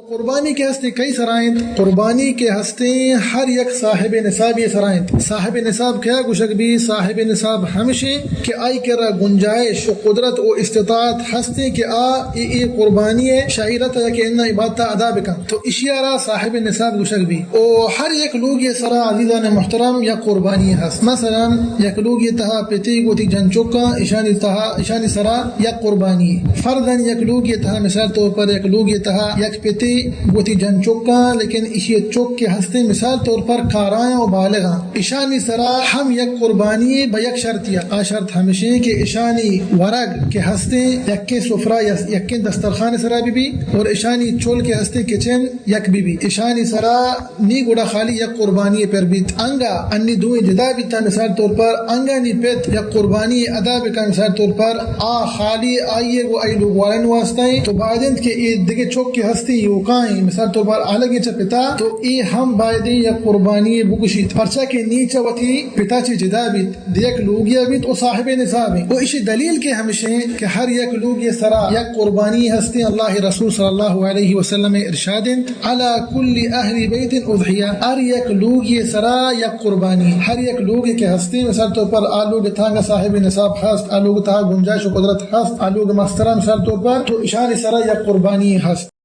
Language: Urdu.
قربانی کے ہستے کئی سرائیں قربانی کے ہستے ہر یک صاحب نصاب یہ سرائیں صاحب نصاب کیا گوشک بھی صاحب نصاب ہمیشہ کہ آئی کرا گنجائش و قدرت و استطاعت ہستے کہ ای قربانی شعیرت ہے کہ انہا عبادت ادا بکن تو اشیارہ صاحب نصاب گوشک بھی او ہر یک لوگ یہ سرا عزیزان محترم یا قربانی ہست مثلا یک لوگ یہ تہا پیتی گوتی جن چکا اشانی سرا یا قربانی فردن یک لوگ یہ تہا مثال طور پر یک لوگ یہ تہا یک پیتی گوتی جن چکا لیکن اسی چک کے ہستے مثال طور پر کارائیں و بالغاں اشانی سرا ہم یک قربانی بیک شرطیہ شرط ہمیشہ کہ اشانی ورگ کے ہستے یک کے سفرہ یک کے دسترخوان سرا بھی اور اشانی چول کے ہستے کچن یک بھی اشانی سرا نی گوڑا خالی یک قربانی پر بیت انگا انی دوئیں جدا بیتا مثال طور پر انگا نی پیت یک قربانی ادا بکا مثال طور پر خالی آئیے وہ ای لوگ والن واسطائیں تو بعدند کے دیکھے چوک کے ہستے یوکائیں مثال طور پر آلگی چا پتا تو ای ہم بائدیں یک قربانی بکشید پرچا کے نیچا وطی پتا چی جدا بیت دیکھ لوگیا بیت او صاحب نصاب ہیں وہ اسی دلیل کے ہمشہ کہ ہر یک لوگ یہ سرا یک قربانی ہستے اللہ رسول صلی اللہ علیہ وسلم ارشادن علی کل اہل بیت اضحیہ ہر یک لوگ یہ سرا یک قربانی ہر یک لوگ کے ہستے مثال طور پر آلوگ تھانگا صاحب نصاب ہست آلوگ تھا گنجائش و قدرت ہست آلوگ مسترہ مثال طور پر تو اشار سرا یک قربانی ہست